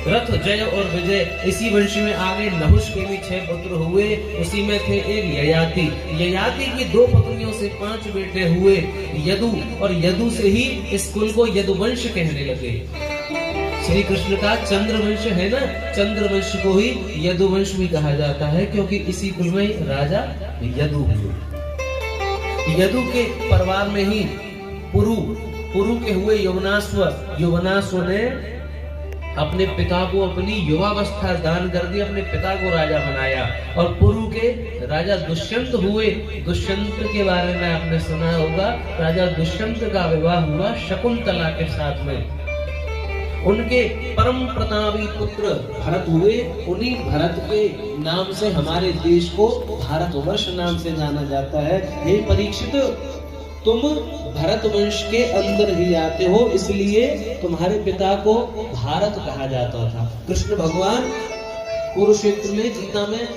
रथ जय और विजय। इसी वंश में आगे नहुष के भी 6 पुत्र हुए। उसी में थे एक ययाति। ययाति की 2 पत्नियों से 5 बेटे हुए। यदु, और यदु से ही इस कुल को यदुवंश कहने लगे। श्री कृष्ण का चंद्रवंश है ना, चंद्रवंश को ही यदुवंश भी कहा जाता है, क्योंकि इसी कुल में राजा यदु हुए। यदु के परिवार में ही पुरु के हुए यवनाश्व। यवनाश्व ने अपने पिता को अपनी युवावस्था दान कर दी, अपने पिता को राजा बनाया। और पुरु के राजा दुष्यंत हुए। दुष्यंत के बारे में आपने सुना होगा, राजा दुष्यंत का विवाह हुआ शकुंतला के साथ में। उनके परम प्रतापी पुत्र भरत हुए। उन्हीं भरत के नाम से हमारे देश को भारतवर्ष नाम से जाना जाता है। हे परीक्षित, तुम भरत वंश के अंदर ही आते हो, इसलिए तुम्हारे पिता को भारत कहा जाता था। कृष्ण भगवान कुरुक्षेत्र में गीता में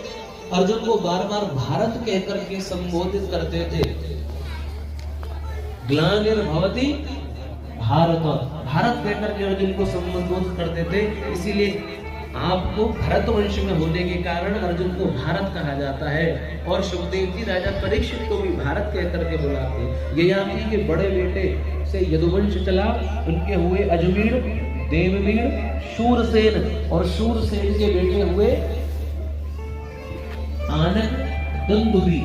अर्जुन को बार बार भारत कहकर के संबोधित करते थे। ग्लानिर्भवति भारत, भारत कहकर के अर्जुन को संबोधित करते थे। इसीलिए आपको भरत वंश में होने के कारण अर्जुन को भारत कहा जाता है। और सुखदेव जी राजा परीक्षित को भी भारत कहकर के बुलाते। ययाति के बड़े बेटे से यदुवंश चला। उनके हुए अजमेर, देववीर, शूरसेन, और शूरसेन के बेटे हुए आनंद, दंदुभी।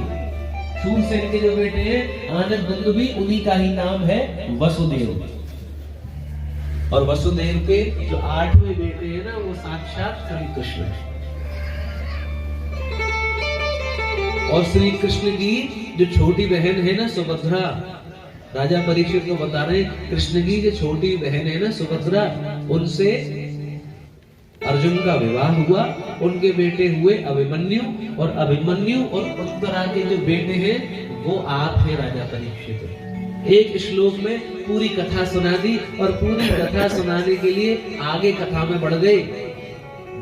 शूरसेन के जो बेटे हैं आनंद, दंदुभी, उन्हीं का ही नाम है वसुदेव। और वसुदेव के जो 8वें बेटे हैं ना, वो साक्षात श्री कृष्ण। और श्री कृष्ण की जो छोटी बहन है ना सुभद्रा, राजा परीक्षित को बता रहे कृष्ण की जो छोटी बहन है ना सुभद्रा, उनसे अर्जुन का विवाह हुआ। उनके बेटे हुए अभिमन्यु, और अभिमन्यु और उत्तरा के जो बेटे हैं वो आप हैं राजा परीक्षित। एक श्लोक में पूरी कथा सुना दी, और पूरी कथा सुनाने के लिए आगे कथा में बढ़ गए।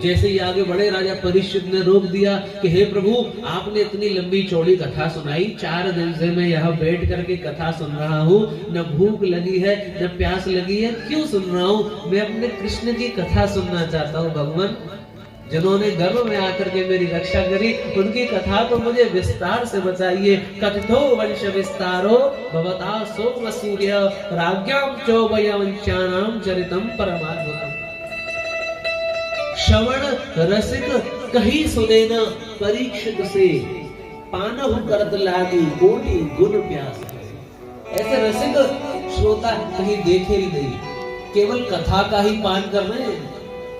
जैसे ही आगे बढ़े, राजा परीक्षित ने रोक दिया कि हे प्रभु, आपने इतनी लंबी चौड़ी कथा सुनाई, 4 दिन से मैं यहाँ बैठ करके कथा सुन रहा हूँ, न भूख लगी है न प्यास लगी है, क्यों सुन रहा हूँ? मैं अपने कृष्ण की कथा सुनना चाहता हूँ भगवान। जिन्होंने गर्भ में आकर के मेरी रक्षा करी, उनकी कथा तो मुझे विस्तार से बताइए। कथितो वंश विस्तारो भवता सोम सूर्य राज्ञां चौबयवंशानां चरितम परमाद्भुतम्। श्रवण रसिक कहीं सुने न परीक्षित से, पानहु करत लागी कोटि गुण प्यास। ऐसे रसिक श्रोता कहीं देखे ही नहीं, केवल कथा का ही पान कर रहे हैं,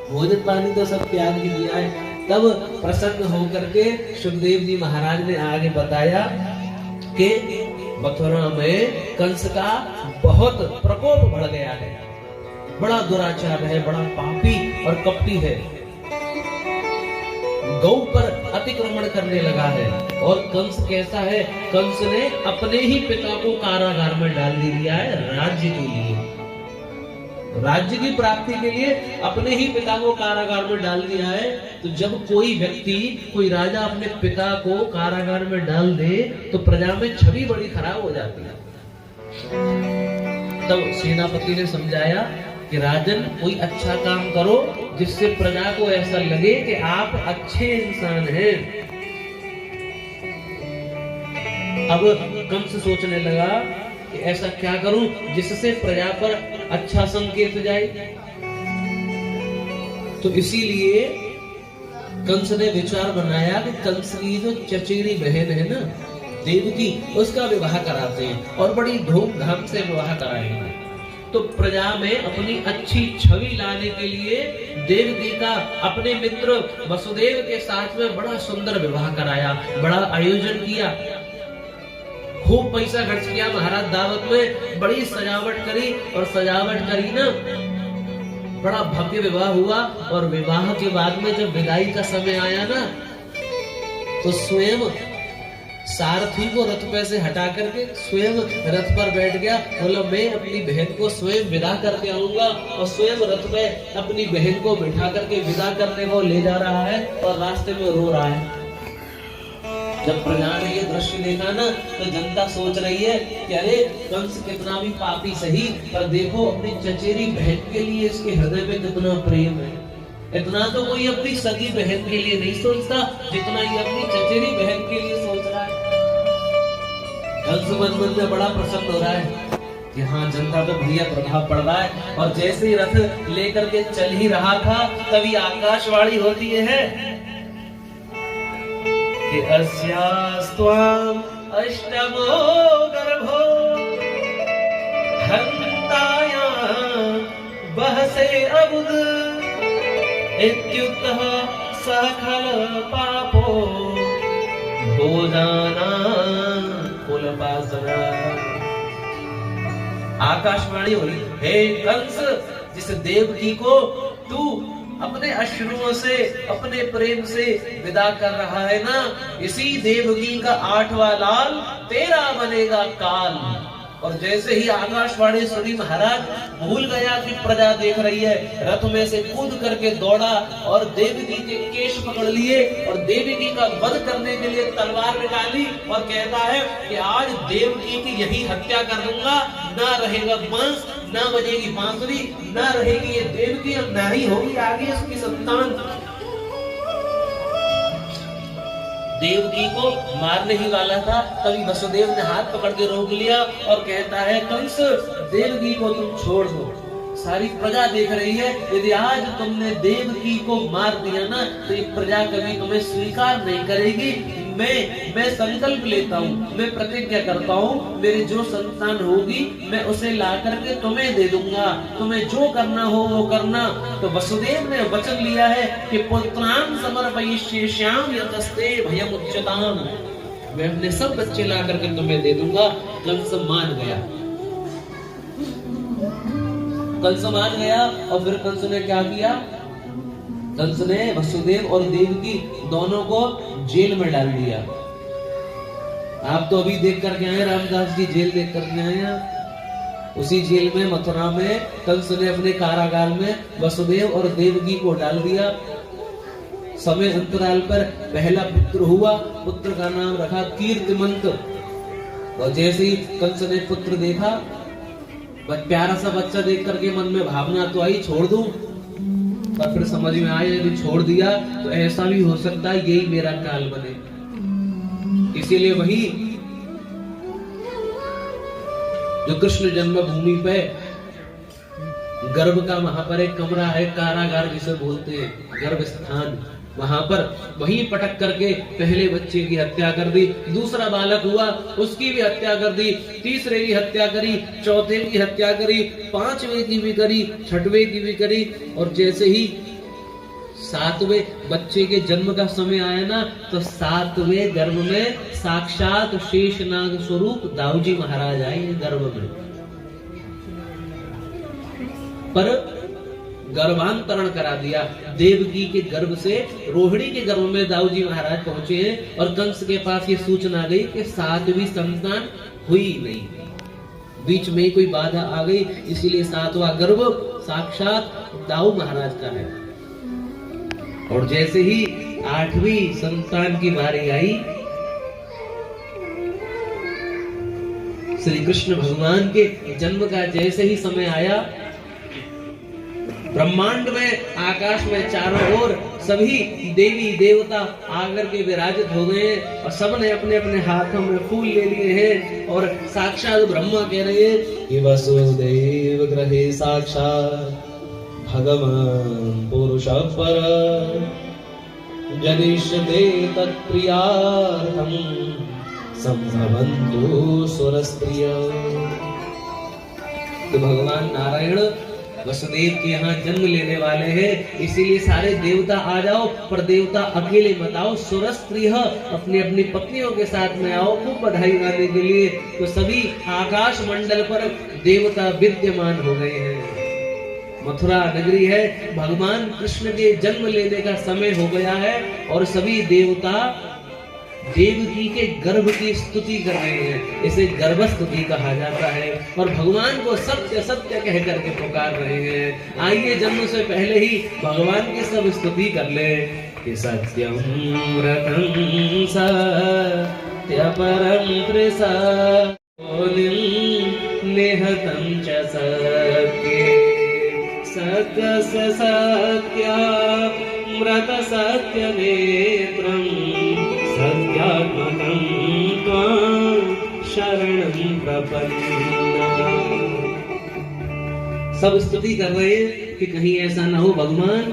भोजन पानी तो सब त्याग ही दिया है। तब प्रसन्न होकर के सुखदेव जी महाराज ने आगे बताया कि मथुरा में कंस का बहुत प्रकोप बढ़ गया है, बड़ा दुराचार है, बड़ा पापी और कपटी है, गौ पर अतिक्रमण करने लगा है। और कंस कैसा है? कंस ने अपने ही पिता को कारागार में डाल दिया है राज्य के लिए, राज्य की प्राप्ति के लिए अपने ही पिता को कारागार में डाल दिया है। तो जब कोई व्यक्ति, कोई राजा अपने पिता को कारागार में डाल दे तो प्रजा में छवि बड़ी खराब हो जाती है। तब सेनापति ने समझाया कि राजन, कोई अच्छा काम करो जिससे प्रजा को ऐसा लगे कि आप अच्छे इंसान हैं। अब कंस सोचने लगा कि ऐसा क्या करूं जिससे प्रजा पर अच्छा संकेत जाए। तो इसीलिए कंस ने विचार बनाया कि कंस की जो चचेरी बहन है ना देवकी, उसका विवाह कराते हैं और बड़ी धूमधाम से विवाह कराएंगे। तो प्रजा में अपनी अच्छी छवि लाने के लिए देवकी का अपने मित्र वसुदेव के साथ में बड़ा सुंदर विवाह कराया, बड़ा आयोजन किया, खूब पैसा खर्च किया। महाराज दावत में बड़ी सजावट करी, और सजावट करी ना, बड़ा भव्य विवाह हुआ। और विवाह के बाद में जब विदाई का समय आया ना, तो स्वयं सारथी को रथ पे से हटा करके स्वयं रथ पर बैठ गया। बोला मैं अपनी बहन को स्वयं विदा करके आऊंगा, और स्वयं रथ पे अपनी बहन को बिठा करके विदा करने को ले जा रहा है, और रास्ते में रो रहा है। जब प्रजा ने ये दृश्य देखा ना, तो जनता सोच रही है कि अरे कंस कितना भी पापी सही, पर देखो अपनी चचेरी बहन के लिए इसके हृदय में कितना प्रेम है। इतना तो कोई अपनी सगी बहन के लिए नहीं सोचता जितना ये अपनी चचेरी बहन के लिए सोच रहा है। कंस मन में बड़ा प्रसन्न हो रहा है कि हाँ, जनता को भैया प्रभाव पड़ रहा है। और जैसे ही रथ लेकर के चल ही रहा था तभी आकाशवाणी होती है कि अस्यास्त्वाम अष्टमो गर्भो हन्ताया बहसे अबुद इत्युक्तः सकल पापो भोजाना कुलपासना। आकाशवाणी हुई, हे कंस, जिस देवकी को तू अपने अश्रुओं से, अपने प्रेम से विदा कर रहा है ना, इसी देवकी का 8वां लाल तेरा बनेगा काल। और जैसे ही आकाशवाणी सुनी महाराज भूल गया कि प्रजा देख रही है, रथ में से कूद करके दौड़ा और देवकी के केश पकड़ लिए और देवकी का वध करने के लिए तलवार निकाली और कहता है कि आज देवकी की यही हत्या कर दूंगा, ना रहेगा वंश, ना बजेगी बांसुरी, ना रहेगी ये देवकी और ना ही होगी आगे उसकी संतान। देवकी को मारने ही वाला था, तभी वसुदेव ने हाथ पकड़ के रोक लिया और कहता है, कंस, देवकी को तुम छोड़ दो, सारी प्रजा देख रही है, यदि आज तुमने देवकी को मार दिया ना तो ये प्रजा कभी तुम्हें स्वीकार नहीं करेगी। मैं संकल्प लेता हूँ, मैं प्रतिज्ञा करता हूँ, मेरी जो संतान होगी मैं उसे ला करके तुम्हें दे दूंगा, तुम्हें जो करना हो वो करना। तो वसुदेव ने वचन लिया है कि पुत्रान समर्पयिष्याम यतस्ते भयमुच्यताम, मैं अपने सब बच्चे ला करके तुम्हें दे दूंगा। कंस मान गया, कंस मान गया। और फिर कंस ने क्या किया, कंस ने वसुदेव और देवकी दोनों को जेल में डाल दिया। आप तो अभी देख करके आए, रामदास जी जेल देख करके आए हैं। उसी जेल में मथुरा में कंस ने अपने कारागार में वसुदेव और देवकी को डाल दिया। समय अंतराल पर पहला पुत्र हुआ, पुत्र का नाम रखा कीर्तिमंत। और जैसे ही कंस ने पुत्र देखा, प्यारा सा बच्चा देख करके मन में भावना तो आई, छोड़ दूं, पर फिर समझ में आया यदि छोड़ दिया तो ऐसा भी हो सकता है यही मेरा काल बने। इसीलिए वही जो कृष्ण जन्मभूमि पे गर्भ का वहां पर एक कमरा है, कारागार जिसे बोलते हैं, गर्भ स्थान, वहां पर वहीं पटक करके पहले बच्चे की हत्या कर दी। दूसरा बालक हुआ, उसकी भी हत्या कर दी। तीसरे की हत्या करी, चौथे की हत्या करी, पांचवे की भी करी, छठवें की भी करी। और जैसे ही 7वें बच्चे के जन्म का समय आया ना, तो 7वें गर्भ में साक्षात शेषनाग स्वरूप दाऊजी महाराज आए गर्भ में। पर गर्भांतरण करा दिया, देवकी के गर्भ से रोहिणी के गर्भ में दाऊजी महाराज पहुंचे हैं। और कंस के पास ये सूचना गई कि 7वीं संतान हुई नहीं, बीच में कोई बाधा आ गई, इसीलिए 7वां गर्भ साक्षात दाऊ महाराज का है। और जैसे ही 8वीं संतान की बारी आई, श्री कृष्ण भगवान के जन्म का जैसे ही समय आया, ब्रह्मांड में, आकाश में चारों ओर सभी देवी देवता आकर के विराजित हो गए और सबने अपने अपने हाथों में फूल ले लिए हैं। और साक्षात ब्रह्मा कह रहे हैं कि वसुदेव ग्रहे साक्षात भगवान पुरुष पर जनिष्यते तत्प्रियार्थं संभवन्तु सुरस्त्रिय। तो भगवान नारायण वसुदेव के यहाँ जन्म लेने वाले हैं, इसीलिए सारे देवता आ जाओ, पर देवता अकेले मत आओ, सुरस्त्रीय अपनी अपनी पत्नियों के साथ में आओ खूब बधाई गाने के लिए। तो सभी आकाश मंडल पर देवता विद्यमान हो गए हैं। मथुरा नगरी है, भगवान कृष्ण के जन्म लेने का समय हो गया है और सभी देवता देवकी के गर्भ की स्तुति कर रहे हैं। इसे गर्भ स्तुति कहा जाता है और भगवान को सत्य सत्य कह करके पुकार रहे हैं। आइए जन्म से पहले ही भगवान की सब स्तुति कर ले कि सत्यम व्रतं सत्यपरं निहतं च सत्ये सकस सत्या व्रत सत्य नेत्रम सत्यात्मकं त्वां शरणं प्रपन्ना। सब स्तुति कर रहे हैं कि कहीं ऐसा ना हो भगवान,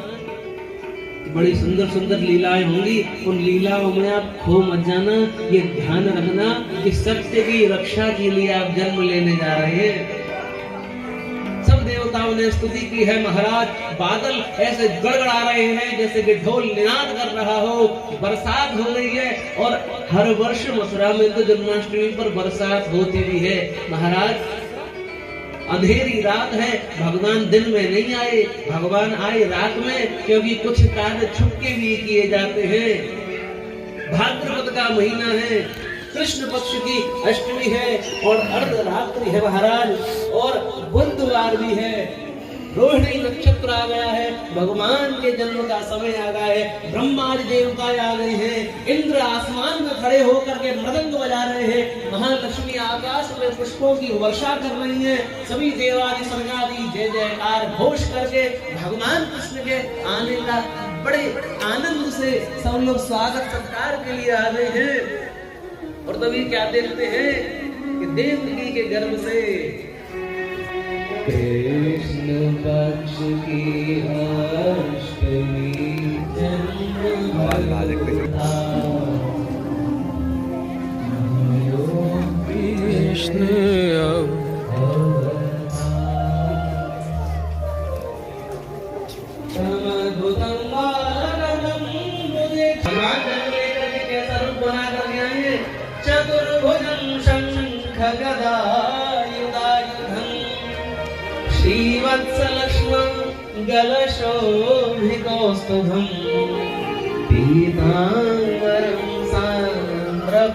बड़ी सुंदर सुंदर लीलाएं होंगी, उन लीलाओं में आप खो मत जाना। ये ध्यान रखना कि सत्य की रक्षा के लिए आप जन्म लेने जा रहे हैं। सब देवताओं ने स्तुति की है महाराज। बादल ऐसे गड़गड़ा रहे हैं जैसे कि ढोल निनाद कर रहा हो, बरसात हो रही है। और हर वर्ष मथुरा में तो जन्माष्टमी पर बरसात होती भी है महाराज। अंधेरी रात है, भगवान दिन में नहीं आए, भगवान आए रात में, क्योंकि कुछ कार्य छुपके भी किए जाते हैं। भाद्रपद का महीना है, कृष्ण पक्ष की अष्टमी है और अर्धरात्रि है महाराज, और बुधवार भी है। रोहिणी नक्षत्र आ गया है, भगवान के जन्म का समय आ गया है। ब्रह्मा जी देवता आ गए हैं, इंद्र आसमान में खड़े होकर के मृदंग बजा रहे हैं, महालक्ष्मी आकाश में पुष्पों की वर्षा कर रही है। सभी देवादि स्वर्गादि जय जयकार घोष करके भगवान कृष्ण के आने का बड़े आनंद से सब लोग स्वागत सत्कार के लिए आ रहे हैं। और तभी क्या देखते हैं कि देवकी के गर्भ से कृष्ण पक्ष की अष्टमी कृष्ण कैसा रूप बना कर गया है। चतुर्भुजं शंख गदा श्रीवत्सलक्ष्मं गलशोभिकौस्तुभं पीताम्बरं सान्द्रपयोधसौभगम्।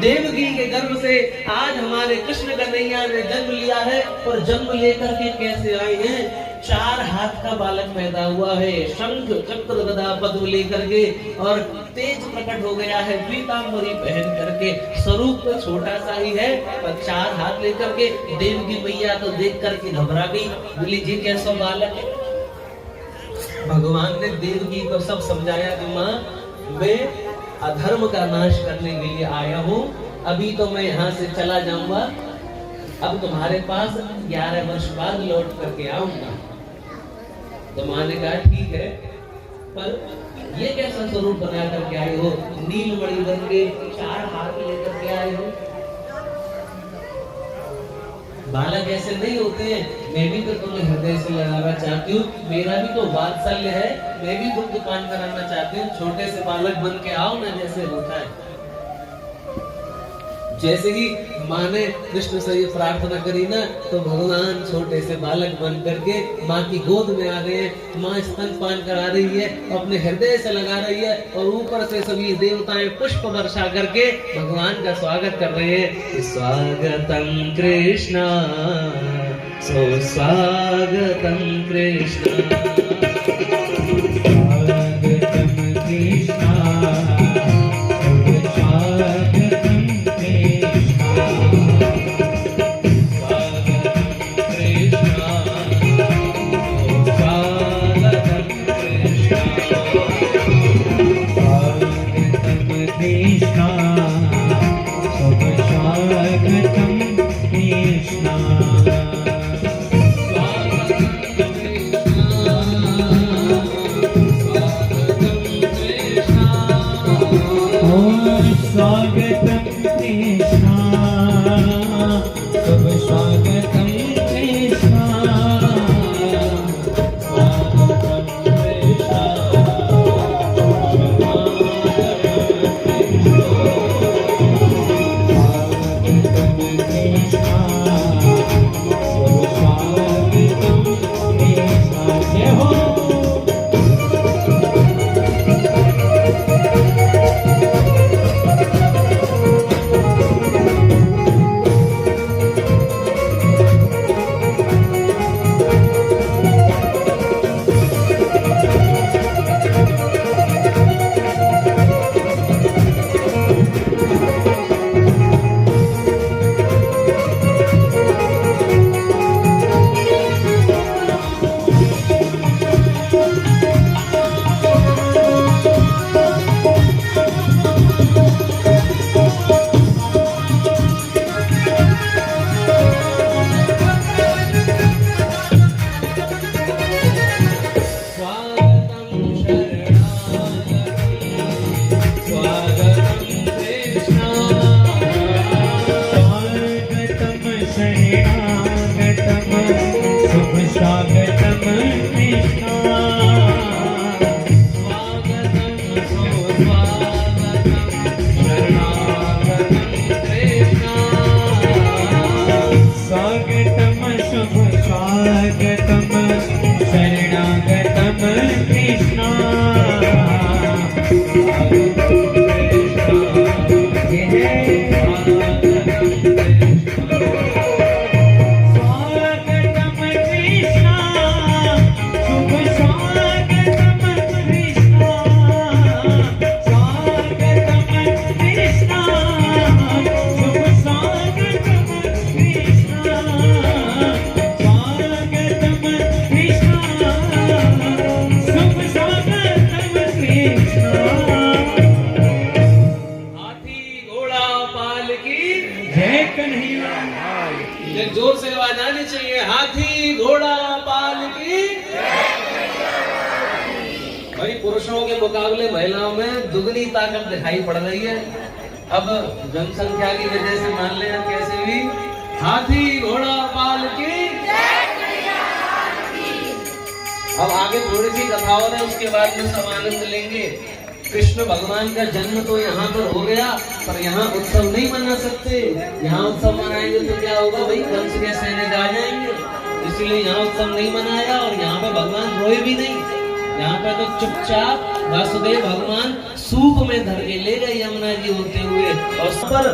देवकी के गर्भ से आज हमारे कृष्ण कन्हैया ने जन्म लिया है। और जन्म लेकर के कैसे आए हैं? 4 हाथ का बालक पैदा हुआ है, शंख चक्र गदा पद्म लेकर के, और तेज प्रकट हो गया है पीतांबरी पहन करके। स्वरूप तो छोटा सा ही है, पर 4 हाथ लेकर के देवकी मैया तो देख करके घबरा गई, बोली जी कैसा बालक है। भगवान ने देवकी को सब समझाया कि माँ मैं अधर्म का नाश करने के लिए आया हूँ, अभी तो मैं यहाँ से चला जाऊंगा, अब तुम्हारे पास 11 वर्ष बाद लौट करके आऊंगा। तो माँ ने कहा ठीक है, पर ये कैसा स्वरूप बना करके आए हो? नीलमणि बन के 4 हाथ लेकर के आए हो। बालक ऐसे नहीं होते हैं। मैं भी तो तुम्हें हृदय से लगाना चाहती हूँ, मेरा भी तो वात्सल्य है, मैं भी दुग्ध पान कराना चाहती हूँ। छोटे से बालक बन के आओ ना, जैसे होता है। जैसे ही माँ ने कृष्ण से ये प्रार्थना करी ना, तो भगवान छोटे से बालक बन करके माँ की गोद में आ गए। माँ स्तनपान करा रही है, अपने हृदय से लगा रही है, और ऊपर से सभी देवताएं पुष्प वर्षा करके भगवान का स्वागत कर रहे हैं। स्वागतम कृष्णा सुस्वागतम कृष्णा, स्वागतम कृष्णा स्वागतम कृष्णा स्वागतम शुभ स्वागतम शरणागतम कृष्णा जोर से आवाज आनी चाहिए। हाथी घोड़ा पाल की। भाई पुरुषों के मुकाबले महिलाओं में दुगनी ताकत दिखाई पड़ रही है। अब जनसंख्या की वजह से मान लेना कैसे भी। हाथी घोड़ा पाल की। अब आगे थोड़ी सी कथा और है, उसके बाद में सब आनंद लेंगे। कृष्ण भगवान का जन्म तो यहाँ पर हो गया, पर यहाँ उत्सव नहीं मना सकते। यहाँ उत्सव मनाएंगे तो क्या होगा भाई, कंस के सैनिक आ जाएंगे। इसलिए यहाँ उत्सव नहीं मनाया और यहाँ पे भगवान रोए भी नहीं। यहाँ पे तो चुपचाप वासुदेव भगवान सूप में धर के ले गए यमुना जी होते हुए। और सब पर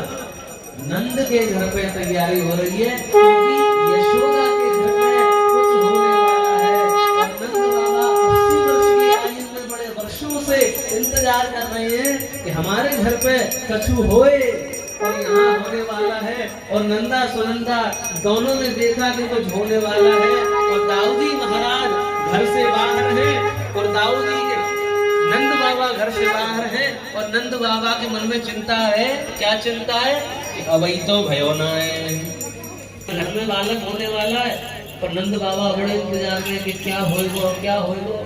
नंद के घर पे तैयारी हो रही है, क्योंकि यशोदा के घर में कुछ होने वाला है। और नंद बाबा 80 वर्ष की आयु में बड़े वर्षों से इंतजार कर रहे हैं कि हमारे घर पे कछु होए, और यहाँ होने वाला है। और नंदा सुनंदा दोनों ने देखा कि कुछ होने वाला है। और दाऊदी महाराज घर से बाहर हैं, और दाऊदी के नंद बाबा घर से बाहर हैं। और नंद बाबा के मन में चिंता है। क्या चिंता है कि अभी तो भयो ना है, घर में बालक होने वाला है। पर नंद बाबा बड़े इंतजार में कि क्या होएगो क्या होएगो।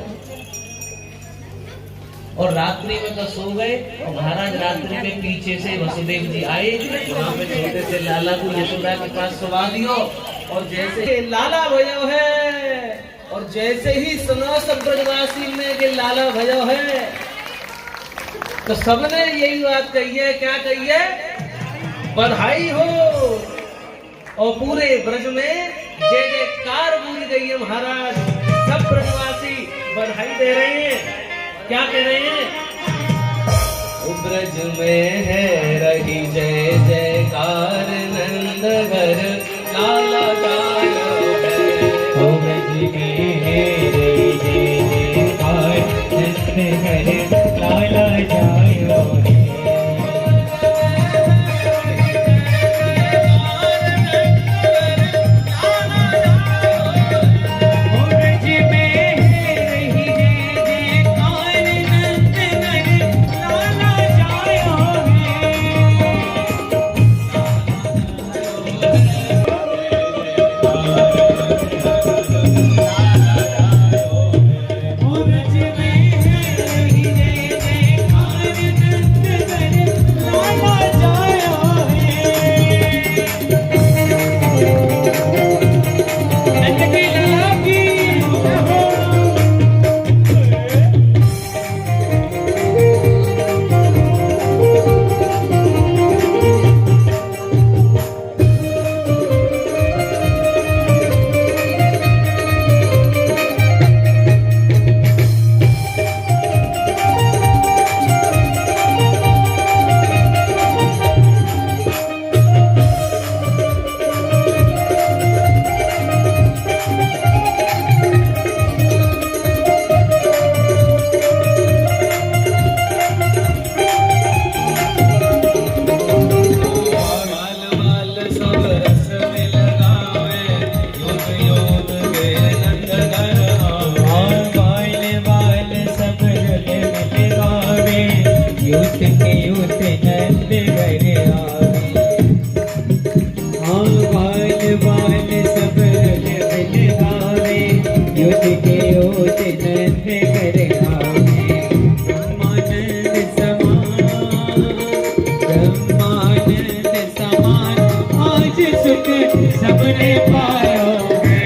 और रात्रि में तो सो गए। और महाराज रात्रि में पीछे से वसुदेव जी आए, वहाँ पे छोटे से लाला को यशोदा के पास सुला दियो। और जैसे लाला भयो है, और जैसे ही सुनो सब ब्रजवासी में कि लाला भयो है, तो सबने यही बात कही है। क्या कही है? बधाई हो। और पूरे ब्रज में जय जयकार गूंज गई है महाराज। सब ब्रजवासी बधाई दे रहे हैं। क्या कह रहे हैं? ब्रज में है रही जय जयकार, नंद घर लाला जायो है। ब्रज में है रही जय जयकार, नंद घर लाला जायो है। सबने पाया है।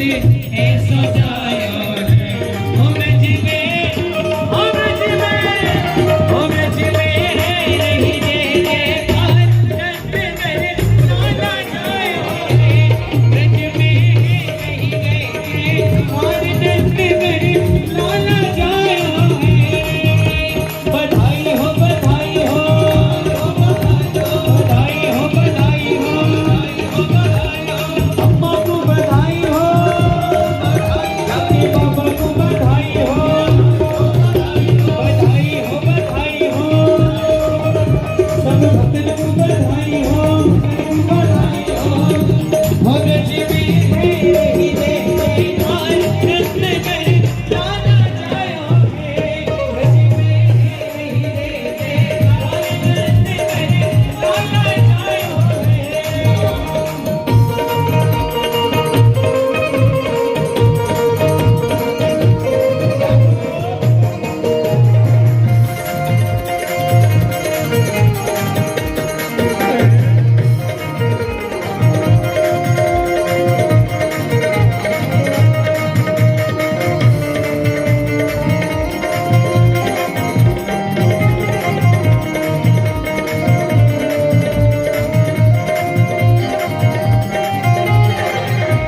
ऐसो जायो है ओ ब्रज में ओ ब्रज में ओ ब्रज में रही जय जयकार रत्न कर लाला जायो है ब्रज में रही जय जयकार रत्न कर लाला जायो है बधाई हो बधाई हो बधाई हो बधाई हो अम्मा को बधाई हो रानी बाबा को बधाई हो बधाई हो बधाई हो सब भक्तों को बधाई हो बधाई हो ब्रज में रही जय जयकार रत्न कर लाला जायो है ब्रज में रही जय जयकार रत्न कर लाला जायो है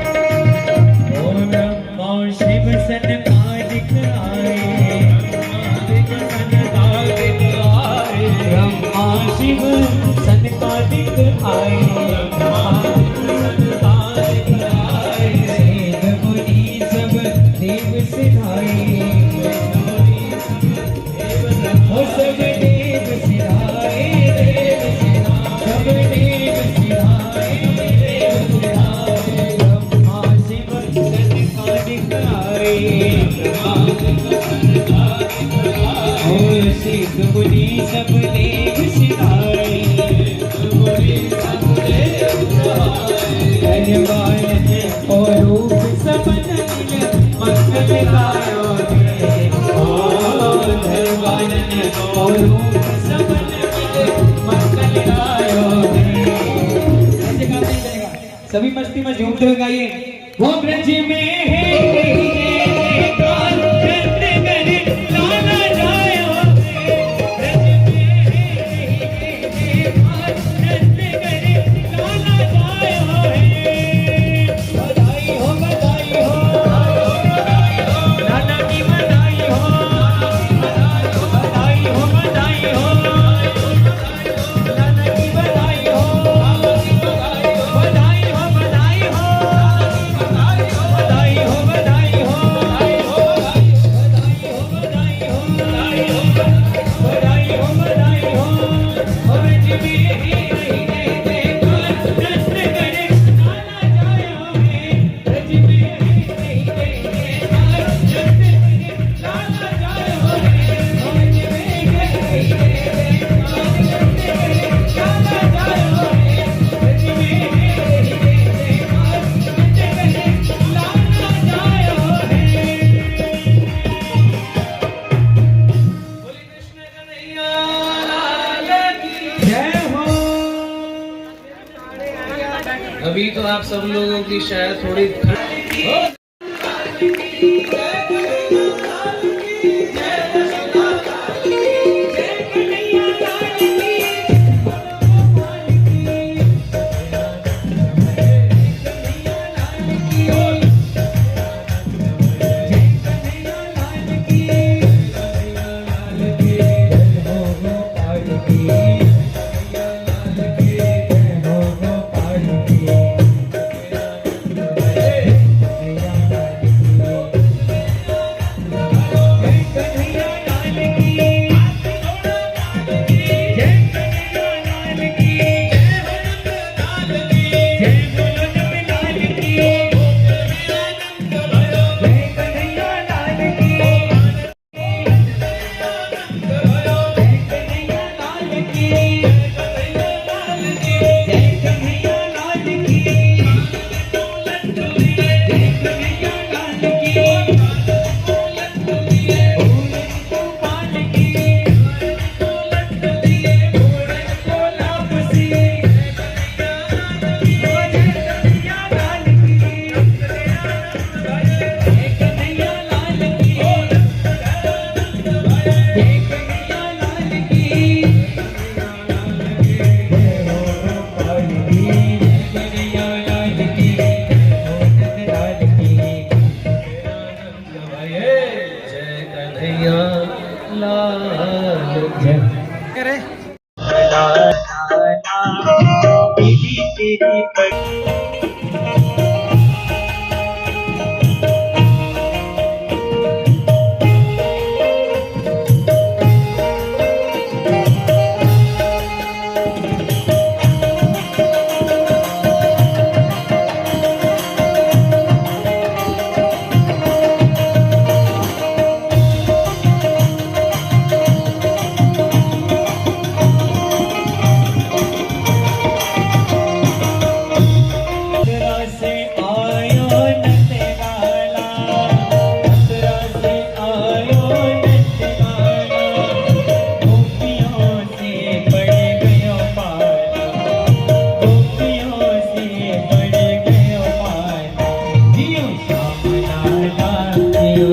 ओम नमो शिव सनकादिक आए ब्रह्मा शिव सनकादिक आए वेद मुनि सब देव सिधाए ओ सब देव सिधाए सब देव सिधाए ब्रह्मा शिव सनकादिक आए ओ सिद्ध मुनि सब देव सिधाए धन्यवाद और रूप सबन मिल मंगल गायो है ओ धन्यवाद और रूप सबन मिल मंगल गायो है ऐसे काम नहीं चलेगा सभी मस्ती में झूमते हुए गाइए वो ब्रज में है जयकार रत्न कर लाला जायो है ब्रज में है जयकार रत्न कर लाला जायो है बधाई हो लाला की बधाई हो बधाई हो लाला की बधाई हो बधाई हो बधाई हो बधाई हो बधाई हो बधाई हो बधाई हो और ब्रज में रही जय जयकार रत्न कर लाला जायो है ब्रज में रही जय जयकार रत्न कर लाला जायो है ब्रज में रही जय जयकार रत्न कर लाला जायो है ब्रज में रही जय जयकार रत्न कर लाला जायो है बोले कृष्ण कन्हैया लाल की जय हो अभी तो आप सब लोगों की शायद थोड़ी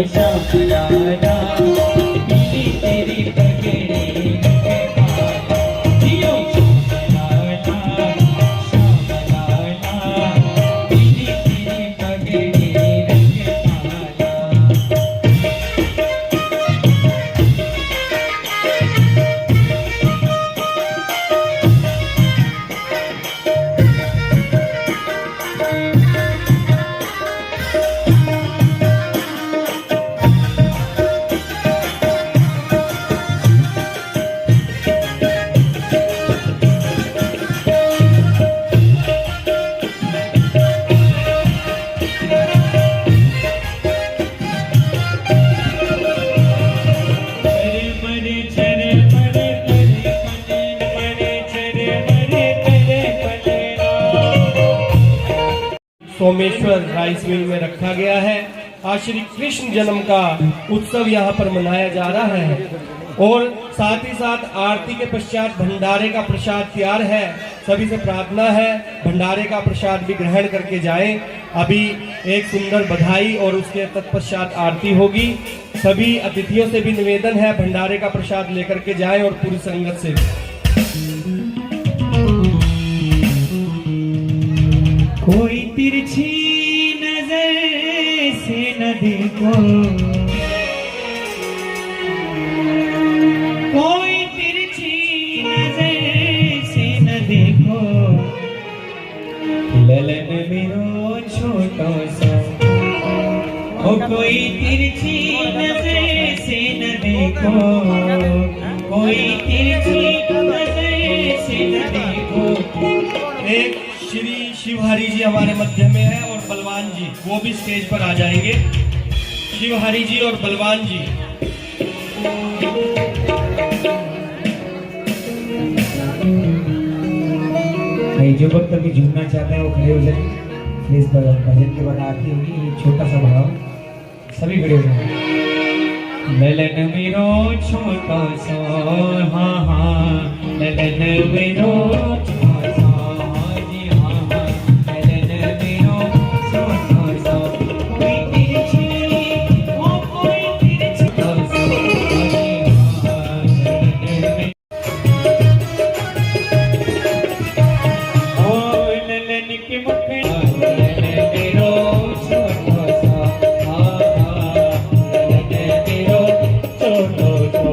श्याम लाला पीली तेरी पगड़ी रंग काला जियो श्याम लाला पीली तेरी पगड़ी रंग काला। सोमेश्वर राइस मिल में रखा गया है। आज श्री कृष्ण जन्म का उत्सव यहाँ पर मनाया जा रहा है और साथ ही साथ आरती के पश्चात भंडारे का प्रसाद तैयार है। सभी से प्रार्थना है भंडारे का प्रसाद भी ग्रहण करके जाएं। अभी एक सुंदर बधाई और उसके तत्पश्चात आरती होगी। सभी अतिथियों से भी निवेदन है भंडारे का प्रसाद लेकर के जाएं और पूरी संगत से कोई तिरछी नजर से न देखो, कोई तिरछी नजर से न देखो, ललन मेरो छोटा सा। ओ कोई तिरछी नजर से न देखो, कोई तिरछी नजर से न देखो। एक श्री शिवहरि जी हमारे मध्य में है और बलवान जी वो भी स्टेज पर आ जाएंगे। शिवहरि जी और बलवान जी। जो भक्त अभी झूमना चाहते हैं वो खड़े हो जाए प्लीज। भजन के बाद आरती होगी, ये छोटा सा भाव सभी खड़े हो जाए। ललन मेरो छोटा सा, हाँ हाँ ललन मेरो छोटा सा, हाँ जी हाँ हाँ ललन मेरो छोटा सा। कोई तिरछी ओ कोई तिरछी सा, हाँ जी हाँ ललन ओ ललन के मुखड़ा ललन मेरो छोटा सा, हाँ हाँ ललन मेरो छोटा सा।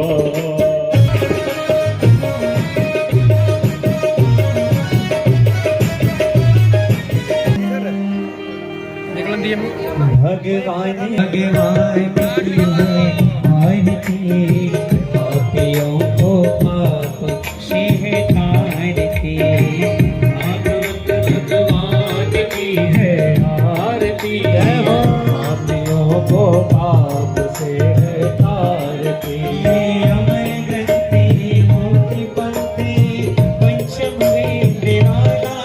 भगवान भगवान की है आरती, पापियों को पाप से है तारती। भागवत भगवान की है आरती, पापियों को पाप से है तारती। अमर ग्रंथि मोक्ष पंथी पंचम वेद वाला,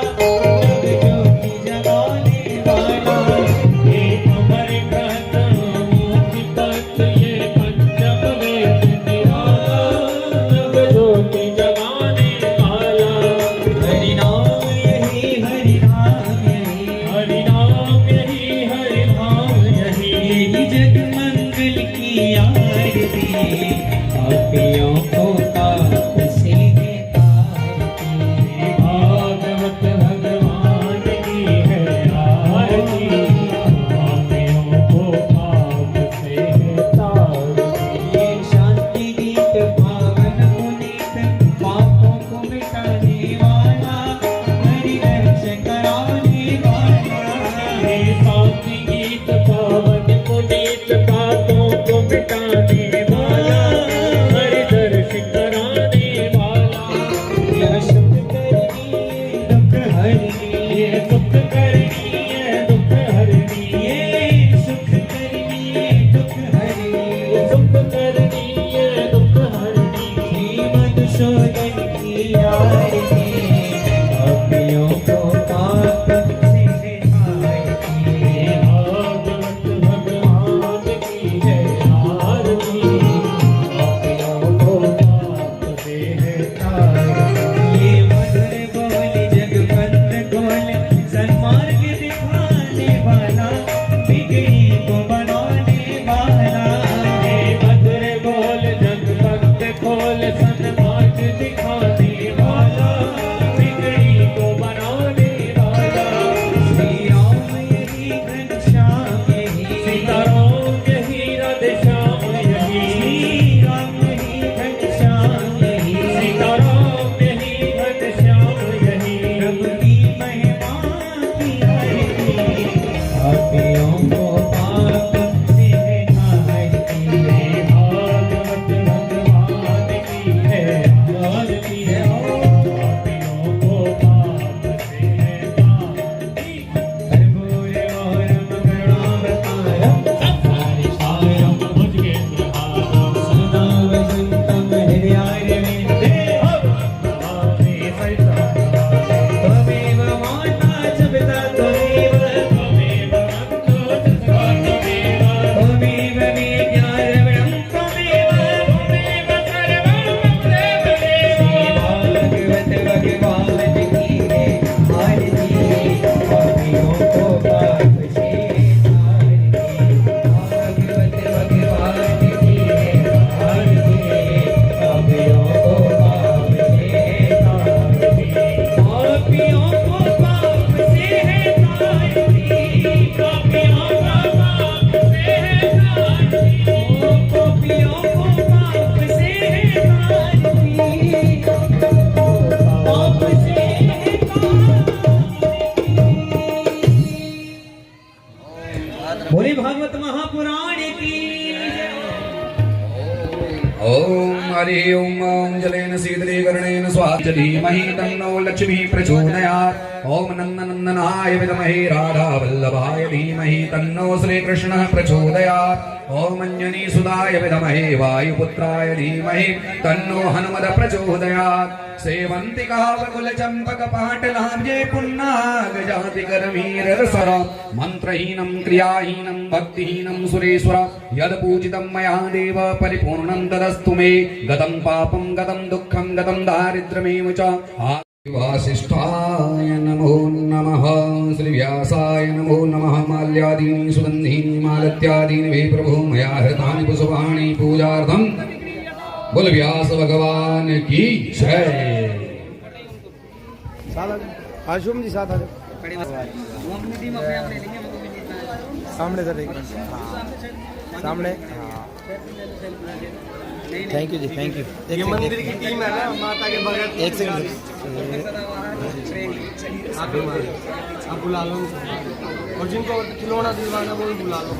जग ज्योति जगाने वाला। ये अमर ग्रंथ मोक्ष पंथ ये पंचम वेद निराला, जग ज्योति जगाने वाला। हरि नाम यही हरि नाम यही, हरि नाम यही हरि नाम यही। यही जग मंगल की आरती, पापियों को पाप से है तारती। भागवत भगवान की है आरती, पापियों को पाप से है तारती। ये शांति गीत पावन पुनीत, पापों को मिटाने वाला, हरि दर्श कराने वाला। ये शांति गीत पावन पुनीत, पापों को मिटाने वाला, हरि दर्श कराने वाला। यह सुख करनी दुख हरनी, ये सुख करनी है दुख हरनी। ये सुख करनी दुख हरनी, ये सुख करनी है दुख हरनी। श्री मधुसूदन की आरती, पापियों को पाप से है तारती। भागवत भगवान की है आरती, पापियों को पाप से है तारती। ये मधुर बोल जगवंत गोल, सन्मार्ग दिखाने वाला, बिगड़ी को बनाने वाला। पापियों को पाप से तारती है। भागवत भगवान की है आरती है। पापियों को पाप से तारती कर्पूर गौरम करुणावतारम संसारसारम भुजगेन्द्रहारम सदा वसन्तं हृदयारविन्दे त्वमेव माता च पिता त्वमेव त्वमेव विद्या द्रविणं त्वमेव भागवत भगवान की है आरती है। पापियों को पाप से तारती भागवत भगवान की है आरती है। पापियों को पाप से तारती पापियों को पाप से है तारती पापियों को पाप से है तारती पापियों को पाप से है तारती पाप से है तारती। बोले भागवत महापुराण की ओम हरि ओम ओम जलेन शीतलीकरणेन स्वाहा धीमहि तन्नो लक्ष्मी प्रचोदयात्। ओम नन्दनन्दनाय विद्महे राधा वल्लभाय धीमहि तन्नो श्रीकृष्णः प्रचोदयात्। ओम अंजनीसुताय विद्महे वायुपुत्राय धीमहि तन्नो हनुमद प्रचोदयात्। सेवन्तिका वकुलचम्पकपाटलाब्जे पुन्नागजातिकरवीररसर मन्त्रहीनं क्रियाहीनं भक्तिहीनं सुरेश्वर यत्पूजितं मया देव परिपूर्णं तदस्तु मे। गतं पापं गतं दुःखं गतं दारिद्र्यमेव च वासिष्ठाय नमो नमः। श्रीव्यासाय नमो नमः। माल्यादीनि सुगन्धीनि मालत्यादीनि वे प्रभो मया हृतानि पुष्पाणि पूजार्थं। बोल व्यास भगवान की जय। आशुम जी साथ आ जाओ सामने सर एक सामने। Thank you ji thank you. ये मंदिर की टीम है ना माता के भगत। एक सेकंड आप बुला लो और जिनको खिलौना दिलवाना वो भी बुला लो।